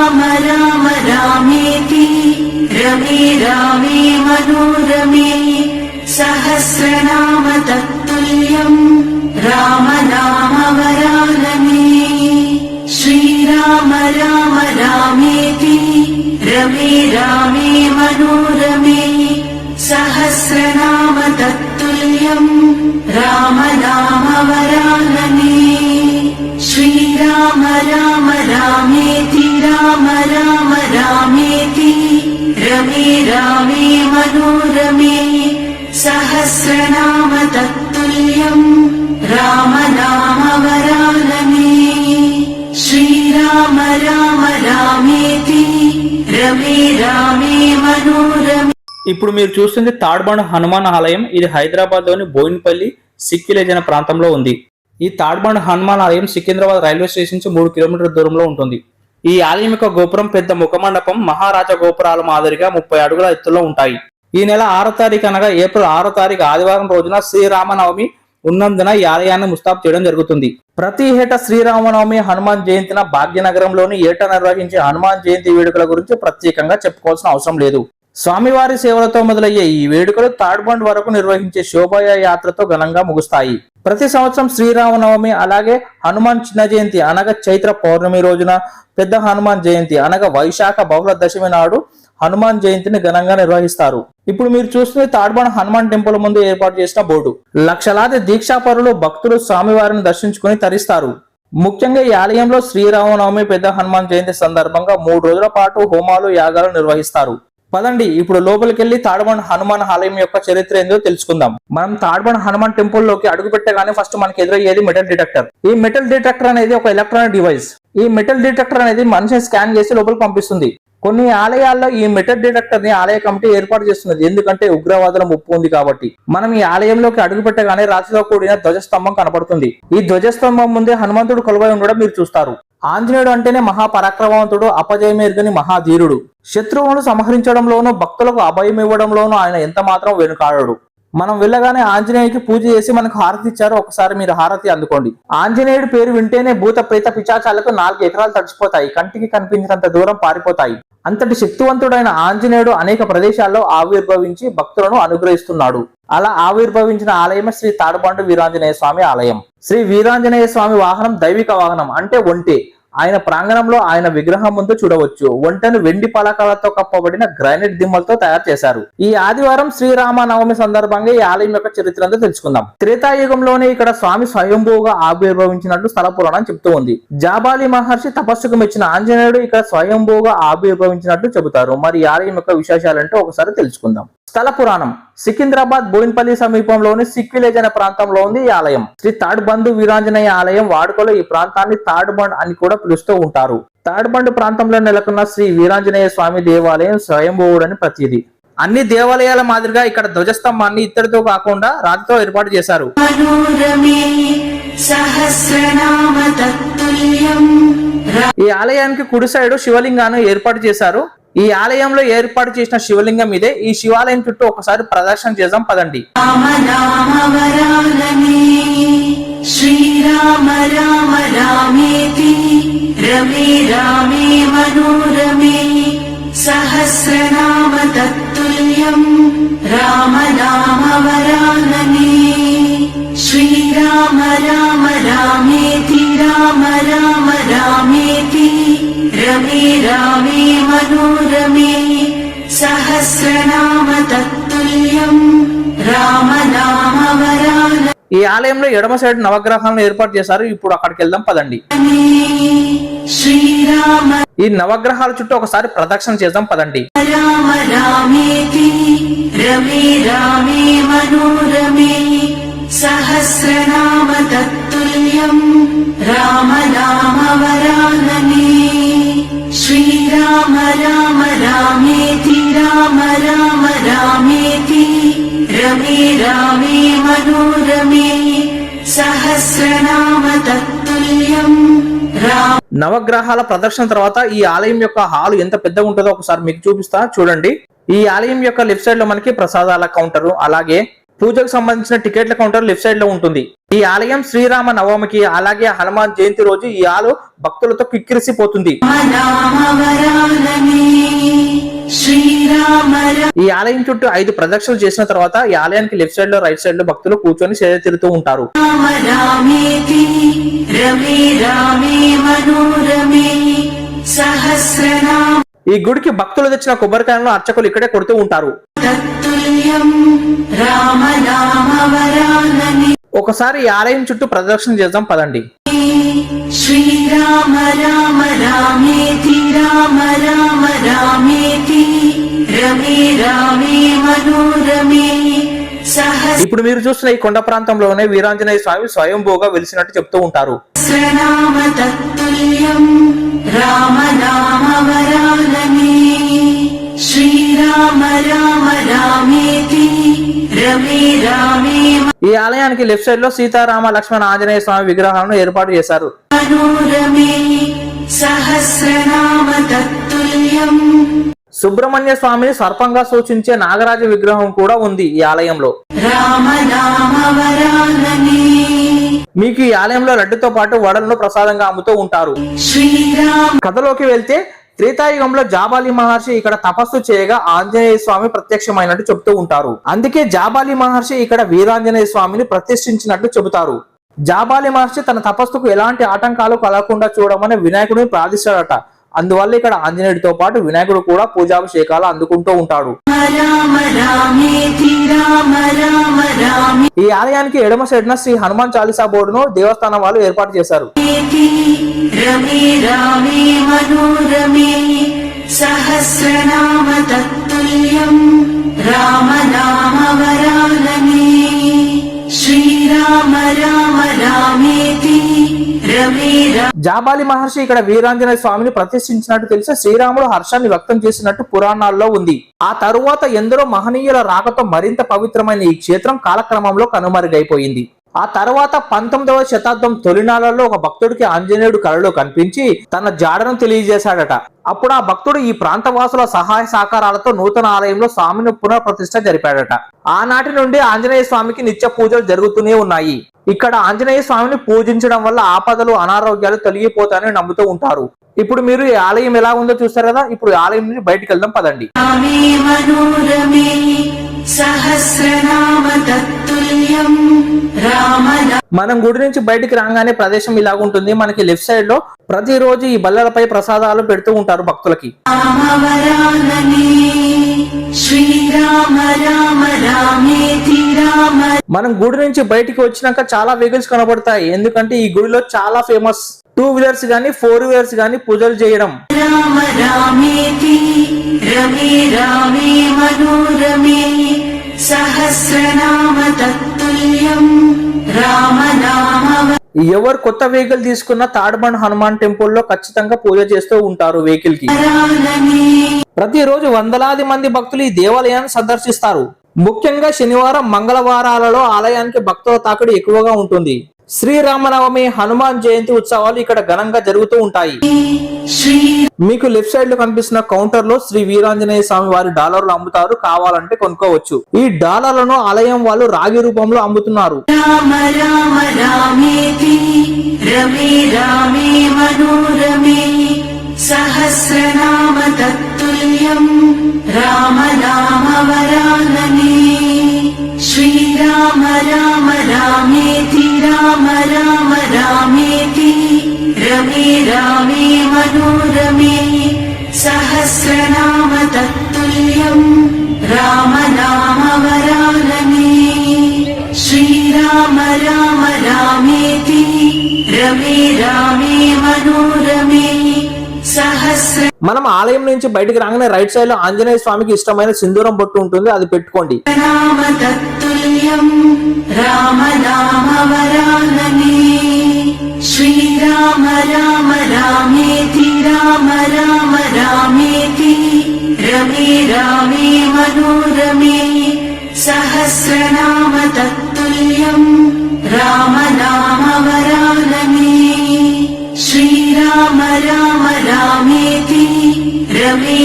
श्रीराम राम रामेति रमे रामे मनोरमे सहस्रनाम तत्तुल्यम् राम नाम वरानने। श्रीराम राम रामेति रमे रामे मनोरमे सहस्रनाम तत्तुल्यम् राम नाम वरानने। श्रीराम राम रामेति राम राम रामेति रमे रामे मनोरमे सहस्रनाम तत्तुल्यम् राम नाम वरानने। श्रीराम राम रामेति रमे रामे मनोरमे। ఇప్పుడు మీరు చూస్తుంది తాడ్బండ్ హనుమాన్ ఆలయం. ఇది హైదరాబాద్ లోని బోయిన్పల్లి సిక్ విలేజ్ అనే ప్రాంతంలో ఉంది. ఈ తాడ్బండ్ హనుమాన్ ఆలయం సికింద్రాబాద్ రైల్వే స్టేషన్ నుంచి 3 కిలోమీటర్ల దూరంలో ఉంటుంది. ఈ ఆలయం యొక్క గోపురం పెద్ద ముఖమండపం మహారాజా గోపురాల మాదిరిగా 30 అడుగుల ఎత్తులో ఉంటాయి. ఈ నెల 6వ తారీఖు అనగా ఏప్రిల్ 6వ తారీఖు ఆదివారం రోజున శ్రీరామనవమి ఉన్నందున ఈ ఆలయాన్ని ముస్తాబు చేయడం జరుగుతుంది. ప్రతి ఏటా శ్రీరామనవమి హనుమాన్ జయంతిన భాగ్యనగరంలోని ఏటా నిర్వహించే హనుమాన్ జయంతి వేడుకల గురించి ప్రత్యేకంగా చెప్పుకోవాల్సిన అవసరం లేదు. స్వామివారి సేవలతో మొదలయ్యే ఈ వేడుకలు తాడ్బండ్ వరకు నిర్వహించే శోభాయ యాత్రతో ఘనంగా ముగుస్తాయి. ప్రతి సంవత్సరం శ్రీరామనవమి అలాగే హనుమాన్ చిన్న జయంతి అనగా చైత్ర పౌర్ణమి రోజున, పెద్ద హనుమాన్ జయంతి అనగా వైశాఖ బహుళ దశమి నాడు హనుమాన్ జయంతిని ఘనంగా నిర్వహిస్తారు. ఇప్పుడు మీరు చూస్తున్న తాడ్బండ్ హనుమాన్ టెంపుల్ ముందు ఏర్పాటు చేసిన బోర్డు. లక్షలాది దీక్షాపరులు భక్తులు స్వామివారిని దర్శించుకుని తరిస్తారు. ముఖ్యంగా ఈ ఆలయంలో శ్రీరామనవమి పెద్ద హనుమాన్ జయంతి సందర్భంగా 3 రోజుల పాటు హోమాలు యాగాలు నిర్వహిస్తారు. పదండి ఇప్పుడు లోపలికి వెళ్లి తాడ్బండ్ హనుమాన్ ఆలయం యొక్క చరిత్ర ఏందో తెలుసుకుందాం. మనం తాడ్బండ్ హనుమాన్ టెంపుల్ లోకి అడుగు పెట్టగానే ఫస్ట్ మనకి ఎదురయ్యేది మెటల్ డిటెక్టర్. ఈ మెటల్ డిటెక్టర్ అనేది ఒక ఎలక్ట్రానిక్ డివైస్. ఈ మెటల్ డిటెక్టర్ అనేది మనిషిని స్కాన్ చేసి లోపలికి పంపిస్తుంది. కొన్ని ఆలయాల్లో ఈ మెటల్ డిటెక్టర్ ని ఆలయ కమిటీ ఏర్పాటు చేస్తున్నది. ఎందుకంటే ఉగ్రవాదుల ముప్పు ఉంది కాబట్టి. మనం ఈ ఆలయంలోకి అడుగు పెట్టగానే రాతితో కూడిన ధ్వజస్తంభం కనపడుతుంది. ఈ ధ్వజస్తంభం ముందే హనుమంతుడు కొలువై ఉండడం మీరు చూస్తారు. ఆంజనేయుడు అంటేనే మహాపరాక్రమవంతుడు, అపజయమేర్గని మహాధీరుడు. శత్రువులను సంహరించడంలోనూ భక్తులకు అభయం ఇవ్వడంలోనూ ఆయన ఎంత మాత్రం వెనుకాడడు. మనం వెళ్ళగానే ఆంజనేయుడికి పూజ చేసి మనకు హారతి ఇచ్చారు. ఒకసారి మీరు హారతి అందుకోండి. ఆంజనేయుడి పేరు వింటేనే భూత ప్రేత పిశాచాలకు 4 ఎకరాలు తడిచిపోతాయి, కంటికి కనిపించినంత దూరం పారిపోతాయి. అంతటి శక్తివంతుడైన ఆంజనేయుడు అనేక ప్రదేశాల్లో ఆవిర్భవించి భక్తులను అనుగ్రహిస్తున్నాడు. అలా ఆవిర్భవించిన ఆలయమే శ్రీ తాడ్బండ్ వీరాంజనేయ స్వామి ఆలయం. శ్రీ వీరాంజనేయ స్వామి వాహనం దైవిక వాహనం అంటే ఒంటె. ఆయన ప్రాంగణంలో ఆయన విగ్రహం ముందు చూడవచ్చు. ఒంటెను వెండి పలకాలతో కప్పబడిన గ్రానైట్ దిమ్మలతో తయారు చేశారు. ఈ ఆదివారం శ్రీరామనవమి సందర్భంగా ఈ ఆలయం యొక్క చరిత్ర అంతా తెలుసుకుందాం. త్రేతాయుగంలోనే ఇక్కడ స్వామి స్వయంభూగా ఆవిర్భవించినట్లు స్థల పురాణం చెబుతూ ఉంది. జాబాలి మహర్షి తపస్సుకు మెచ్చిన ఆంజనేయుడు ఇక్కడ స్వయంభూగా ఆవిర్భవించినట్లు చెబుతారు. మరి ఈ ఆలయం యొక్క విశేషాలంటే ఒకసారి తెలుసుకుందాం. స్థల పురాణం. సికింద్రాబాద్ బోయిన్పల్లి సమీపంలోని సిక్ విలేజ్ అనే ప్రాంతంలో ఉంది ఈ ఆలయం. శ్రీ తాడ్బండ్ వీరాంజనేయ ఆలయం వాడుకలో ఈ ప్రాంతాన్ని తాడ్బండ్ అని కూడా పిలుస్తూ ఉంటారు. తాడ్బండ్ ప్రాంతంలో నెలకొన్న శ్రీ వీరాంజనేయ స్వామి దేవాలయం స్వయంభూవుడని ప్రతీది. అన్ని దేవాలయాల మాదిరిగా ఇక్కడ ధ్వజస్తంభాన్ని ఇత్తడితో కాకుండా రాతితో ఏర్పాటు చేశారు. ఈ ఆలయానికి కుడి సైడు శివలింగాన్ని ఏర్పాటు చేశారు. ఈ ఆలయంలో ఏర్పాటు చేసిన శివలింగం ఇదే. ఈ శివాలయం చుట్టూ ఒకసారి ప్రదక్షిణ చేద్దాం పదండి. శ్రీరామ రామ రామేతి రమే రామే మనోరమే సహస్రనామ తత్తుల్యం రామ నామ వరాననే. శ్రీరామ రామ రామేతి రామ రామ రామేతి రమే రామే మనోరమే సహస్రనామ తత్తుల్యం రామ నామ వరాననే. ఈ ఆలయంలో ఎడమ సైడ్ నవగ్రహాలను ఏర్పాటు చేశారు. ఇప్పుడు అక్కడికి వెళ్దాం పదండి. ఈ నవగ్రహాల చుట్టూ ఒకసారి ప్రదక్షిణ చేద్దాం పదండి. రామ రామేతి రమే రామే మనోరమే సహస్రనామ తత్తుల్యం రామ నామ వరాననే. శ్రీరామ రామ రామేతి రామ రామ రామేతి రమే రామే మనోరమే సహస్రనామ తత్తుల్యం రామ. నవగ్రహాల ప్రదర్శన తర్వాత ఈ ఆలయం యొక్క హాల్ ఎంత పెద్దగా ఉంటుందో ఒకసారి మీకు చూపిస్తా చూడండి. ఈ ఆలయం యొక్క లెఫ్ట్ సైడ్ లో మనకి ప్రసాదాల కౌంటర్, అలాగే పూజకు సంబంధించిన టికెట్ల కౌంటర్ లెఫ్ట్ సైడ్ లో ఉంటుంది. ఈ ఆలయం శ్రీరామ నవమికి అలాగే హనుమాన్ జయంతి రోజు ఈ ఆలయం భక్తులతో కిక్కిరిసిపోతుంది. ఈ ఆలయం చుట్టూ 5 ప్రదక్షిణలు చేసిన తర్వాత ఈ ఆలయానికి లెఫ్ట్ సైడ్ లో రైట్ సైడ్ లో భక్తులు కూర్చొని సేద తీరుతూ ఉంటారు. ఈ గుడికి భక్తులు తెచ్చిన కొబ్బరికాయలను అర్చకులు ఇక్కడే కొడుతూ ఉంటారు. ఒకసారి ఈ ఆలయం చుట్టూ ప్రదక్షిణ చేద్దాం పదండి. శ్రీరామ రామ రామేతి రామ రామ రామేతి రమే రామే మనోరమే. ఇప్పుడు మీరు చూస్తున్న ఈ కొండ ప్రాంతంలోనే వీరాంజనేయ స్వామి స్వయంభూగా వెలిసినట్టు చెప్తూ ఉంటారు. శ్రీరామ తత్తుల్యం రామ నామ వరాననే. శ్రీరామ రామ రామేతి రమే రామే. ఈ ఆలయానికి లెఫ్ట్ సైడ్ లో సీతారామ లక్ష్మణ ఆంజనేయ స్వామి విగ్రహాలను ఏర్పాటు చేశారు. మనోరమే సహస్రనామ తత్తుల్యం. సుబ్రహ్మణ్య స్వామిని సర్పంగా సూచించే నాగరాజ విగ్రహం కూడా ఉంది ఈ ఆలయంలో. రామ నామ వరాననే. మీకు ఈ ఆలయంలో లడ్డుతో పాటు వడలను ప్రసాదంగా అమ్ముతూ ఉంటారు. శ్రీరామ్. కథలోకి వెళ్తే త్రేతాయుగంలో జాబాలి మహర్షి ఇక్కడ తపస్సు చేయగా ఆంజనేయ స్వామి ప్రత్యక్షమైనట్టు చెబుతూ ఉంటారు. అందుకే జాబాలి మహర్షి ఇక్కడ వీరాంజనేయ స్వామిని ప్రతిష్ఠించినట్టు చెబుతారు. జాబాలి మహర్షి తన తపస్సుకు ఎలాంటి ఆటంకాలు కలగకుండా చూడమని వినాయకుడిని ప్రార్థిస్తాడట. అందువల్ల ఇక్కడ ఆంజనేయుడితో పాటు వినాయకుడు కూడా పూజాభిషేకాలు అందుకుంటూ ఉంటాడు. ఈ ఆలయానికి ఎడమ సైడ్న శ్రీ హనుమాన్ చాలీసా బోర్డును దేవస్థానం వాళ్ళు ఏర్పాటు చేశారు. సహస్రనామ తత్తుల్యం రామ నామ వరాననే. శ్రీరామ రామ రామేతి రమే. జాబాలి మహర్షి ఇక్కడ వీరాంజనేయ స్వామిని ప్రతిష్ఠించినట్టు తెలిసి శ్రీరాముడు హర్షాన్ని వ్యక్తం చేసినట్టు పురాణాల్లో ఉంది. ఆ తరువాత ఎందరో మహనీయుల రాకతో మరింత పవిత్రమైన ఈ క్షేత్రం కాలక్రమంలో కనుమరుగైపోయింది. ఆ తర్వాత 19వ శతాబ్దం తొలినాళ్లలో ఒక భక్తుడికి ఆంజనేయుడు కలలో కనిపించి తన జాడను తెలియజేశాడట. అప్పుడు ఆ భక్తుడు ఈ ప్రాంతవాసుల సహాయ సహకారాలతో నూతన ఆలయంలో స్వామిని పునఃప్రతిష్ఠ జరిపాడట. ఆనాటి నుండి ఆంజనేయ స్వామికి నిత్య పూజలు జరుగుతూనే ఉన్నాయి. ఇక్కడ ఆంజనేయ స్వామిని పూజించడం వల్ల ఆపదలు అనారోగ్యాలు తొలగిపోతాయని నమ్ముతూ ఉంటారు. ఇప్పుడు మీరు ఈ ఆలయం ఎలా ఉందో చూస్తారు కదా. ఇప్పుడు ఈ ఆలయం నుంచి బయటికి వెళ్దాం పదండి. సహస్రనామ తత్తుల్యం రామ. మనం గుడి నుంచి బయటికి రాగానే ప్రదేశం ఇలాగుంటుంది. మనకి లెఫ్ట్ సైడ్ లో ప్రతిరోజు ఈ బల్లలపై ప్రసాదాలు పెడుతూ ఉంటారు భక్తులకి. శ్రీరామ రామ రామేతి రామ. మనం గుడి నుంచి బయటికి వచ్చినాక చాలా వెహికల్స్ కనబడతాయి. ఎందుకంటే ఈ గుడిలో చాలా ఫేమస్ 2 వీలర్స్ గానీ 4 వీలర్స్ గానీ పూజలు చేయడం. రామ రామేతి రమే రామే మనోరమే. సహస్రనామ తత్తుల్యం రామ నామ. ఎవరు కొత్త వెహికల్ తీసుకున్న తాడ్బండ్ హనుమాన్ టెంపుల్ లో ఖచ్చితంగా పూజ చేస్తూ ఉంటారు వెహికల్ కి. ప్రతిరోజు వందలాది మంది భక్తులు ఈ దేవాలయాన్ని సందర్శిస్తారు. ముఖ్యంగా శనివారం మంగళవారాలలో ఆలయానికి భక్తుల తాకిడి ఎక్కువగా ఉంటుంది. శ్రీరామనవమి హనుమాన్ జయంతి ఉత్సవాలు ఇక్కడ ఘనంగా జరుగుతూ ఉంటాయి. మీకు లెఫ్ట్ సైడ్ లో కనిపిస్తున్న కౌంటర్ లో శ్రీ వీరాంజనేయ స్వామి వారి డాలర్లు అమ్ముతారు. కావాలంటే కొనుక్కోవచ్చు. ఈ డాలర్లను ఆలయం వాళ్ళు రాగి రూపంలో అమ్ముతున్నారు. రామ రామ రామేతి రమే రామే మనోరమే. సహస్రనామ తత్తుల్యం రామ నామ వరాననే. శ్రీరామ రామ రామేతి రామ రామ రామేతి రమే రామే మనోరమే. సహస్రనామ తత్తుల్యం రామ నామ వరాననే. శ్రీరామ రామ రామేతి రమే రామే మనోరమే. మనం ఆలయం నుంచి బయటికి రాగానే రైట్ సైడ్ లో ఆంజనేయ స్వామికి ఇష్టమైన సింధూరం బొట్టు ఉంటుంది. అది పెట్టుకోండి. రామ తత్తుల్యం రామ నామ వరాననే. శ్రీరామ రామ రామేతి రామ రామ రామేతి రమే రామే మనోరమే. సహస్రనామ తత్తుల్యం రామ నామ వరాననే. శ్రీరామ రామ రామేతి రమే